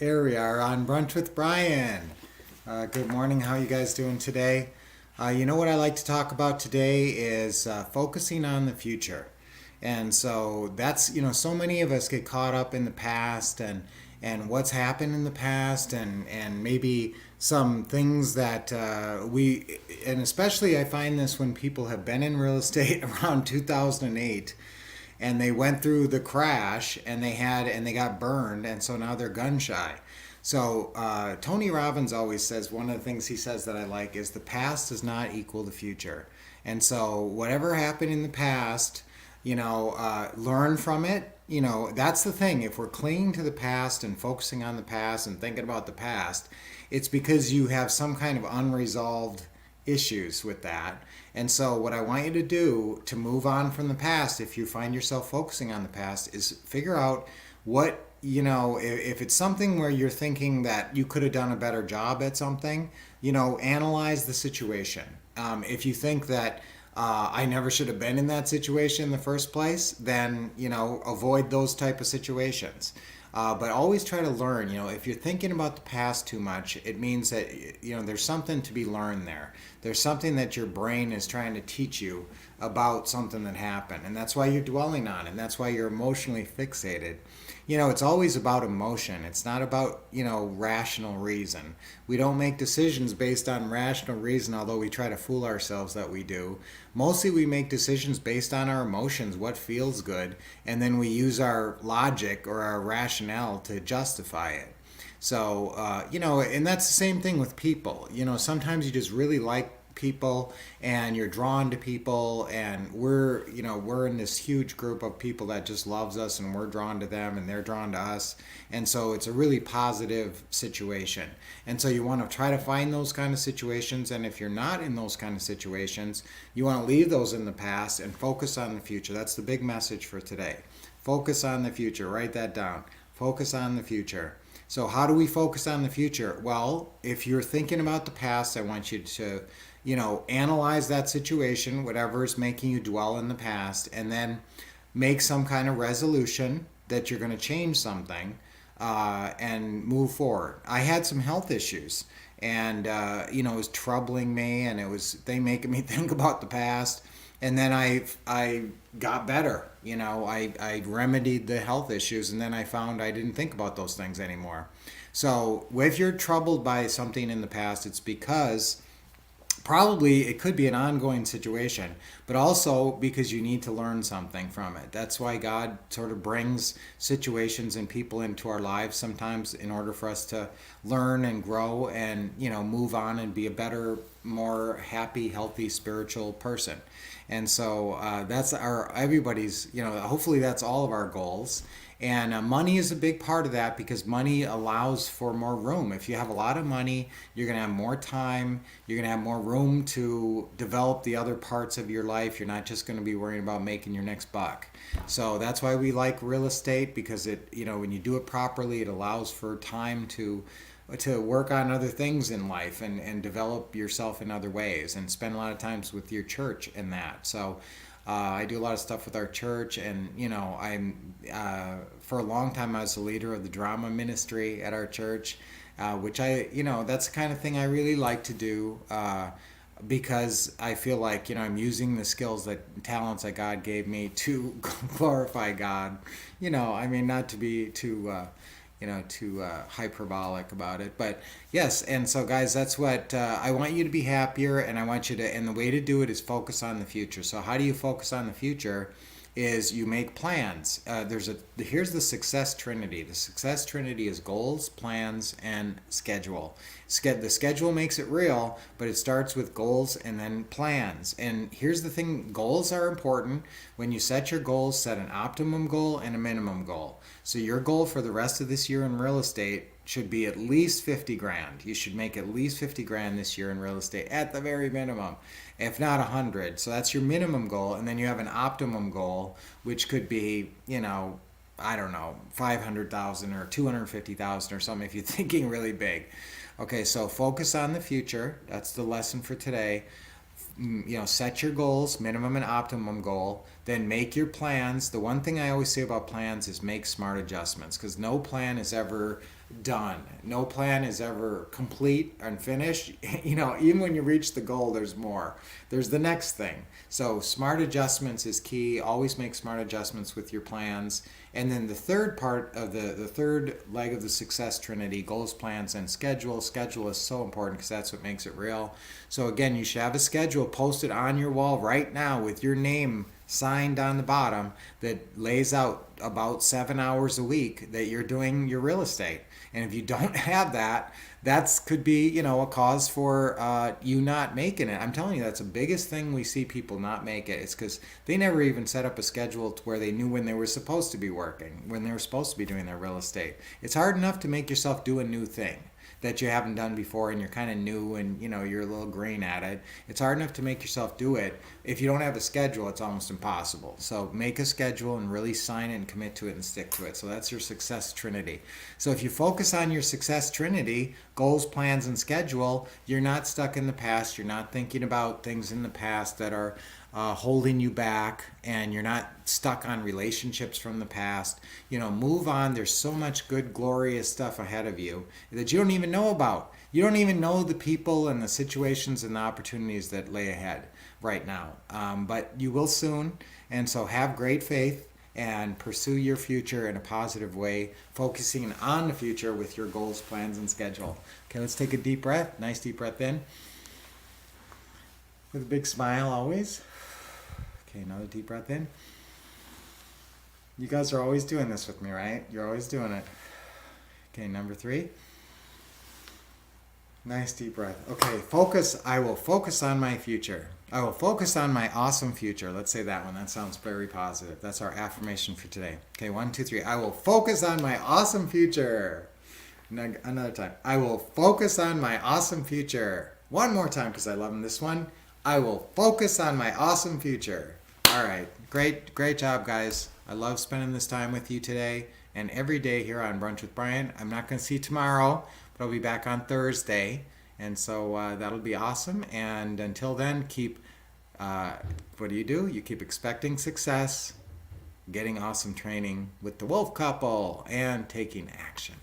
Here we are on Brunch with Brian. Good morning. How are you guys doing today? What I like to talk about today is focusing on the future. And so that's, so many of us get caught up in the past and what's happened in the past and maybe some things that and especially I find this when people have been in real estate around 2008 and they went through the crash and they got burned, and so now they're gun shy. So Tony Robbins always says, one of the things he says that I like is the past does not equal the future. And so whatever happened in the past, learn from it. That's the thing. If we're clinging to the past and focusing on the past and thinking about the past, it's because you have some kind of unresolved issues with that. And so what I want you to do to move on from the past, if you find yourself focusing on the past, is figure out what, if it's something where you're thinking that you could have done a better job at something, analyze the situation. If you think that I never should have been in that situation in the first place, then, avoid those type of situations. But always try to learn. If you're thinking about the past too much, it means that, there's something to be learned there. There's something that your brain is trying to teach you about something that happened. And that's why you're dwelling on it. And that's why you're emotionally fixated. It's always about emotion. It's not about, rational reason. We don't make decisions based on rational reason, although we try to fool ourselves that we do. Mostly we make decisions based on our emotions, what feels good, and then we use our logic or our rationale to justify it. So, and that's the same thing with people. Sometimes you just really like people and you're drawn to people, and we're in this huge group of people that just loves us, and we're drawn to them and they're drawn to us, and so it's a really positive situation. And so you want to try to find those kind of situations, and if you're not in those kind of situations, you want to leave those in the past and focus on the future. That's the big message for today. Focus on the future. Write that down. Focus on the future. So how do we focus on the future? Well, if you're thinking about the past, I want you to analyze that situation, whatever is making you dwell in the past, and then make some kind of resolution that you're going to change something and move forward. I had some health issues, and it was troubling me, and they making me think about the past. And then I got better. I remedied the health issues, and then I found I didn't think about those things anymore. So if you're troubled by something in the past, it's because probably it could be an ongoing situation, but also because you need to learn something from it. That's why God sort of brings situations and people into our lives sometimes in order for us to learn and grow and, move on and be a better, more happy, healthy, spiritual person. And so that's everybody's, hopefully that's all of our goals. And money is a big part of that, because money allows for more room. If you have a lot of money, you're going to have more time. You're going to have more room to develop the other parts of your life. You're not just going to be worrying about making your next buck. So that's why we like real estate, because it, when you do it properly, it allows for time to work on other things in life and develop yourself in other ways and spend a lot of times with your church and that. So I do a lot of stuff with our church, and I'm for a long time I was the leader of the drama ministry at our church, which that's the kind of thing I really like to do, because I feel like I'm using the skills, talents that God gave me to glorify God. Not to be too hyperbolic about it, but yes. And so guys, that's what I want you to be happier, and I want you to, and the way to do it is focus on the future. So how do you focus on the future? Is you make plans. Here's the success trinity. The success trinity is goals, plans, and schedule. The schedule makes it real, but it starts with goals and then plans. And here's the thing, goals are important. When you set your goals, set an optimum goal and a minimum goal. So your goal for the rest of this year in real estate should be at least 50 grand. You should make at least 50 grand this year in real estate at the very minimum, if not 100. So that's your minimum goal. And then you have an optimum goal, which could be, I don't know, 500,000 or 250,000 or something if you're thinking really big. Okay, so focus on the future. That's the lesson for today. Set your goals, minimum and optimum goal, then make your plans. The one thing I always say about plans is make smart adjustments, because no plan is ever done. No plan is ever complete and finished. Even when you reach the goal, there's more. There's the next thing. So smart adjustments is key. Always make smart adjustments with your plans. And then the third part of the third leg of the success trinity, goals, plans, and schedule. Schedule is so important because that's what makes it real. So again, you should have a schedule posted on your wall right now with your name signed on the bottom that lays out about 7 hours a week that you're doing your real estate. And if you don't have that, that could be, a cause for you not making it. I'm telling you, that's the biggest thing we see people not make it. It's because they never even set up a schedule to where they knew when they were supposed to be working, when they were supposed to be doing their real estate. It's hard enough to make yourself do a new thing that you haven't done before and you're kind of new and you're a little green at it. It's hard enough to make yourself do it. If you don't have a schedule, it's almost impossible. So make a schedule and really sign it and commit to it and stick to it. So that's your success trinity. So if you focus on your success trinity, goals, plans, and schedule, you're not stuck in the past. You're not thinking about things in the past that are holding you back, and you're not stuck on relationships from the past. Move on. There's so much good, glorious stuff ahead of you that you don't even know about. You don't even know the people and the situations and the opportunities that lay ahead right now. But you will soon. And so have great faith and pursue your future in a positive way, focusing on the future with your goals, plans, and schedule. Okay, let's take a deep breath. Nice deep breath in. With a big smile always. Okay, another deep breath in. You guys are always doing this with me, right? You're always doing it. Okay, number 3. Nice deep breath. Okay, focus. I will focus on my future. I will focus on my awesome future. Let's say that one. That sounds very positive. That's our affirmation for today. Okay, 1, 2, 3. I will focus on my awesome future. Another time. I will focus on my awesome future. One more time because I love this one. I will focus on my awesome future. All right. Great job, guys. I love spending this time with you today and every day here on Brunch with Brian. I'm not going to see you tomorrow, but I'll be back on Thursday. And so that'll be awesome. And until then, what do? You keep expecting success, getting awesome training with the Wolf Couple, and taking action.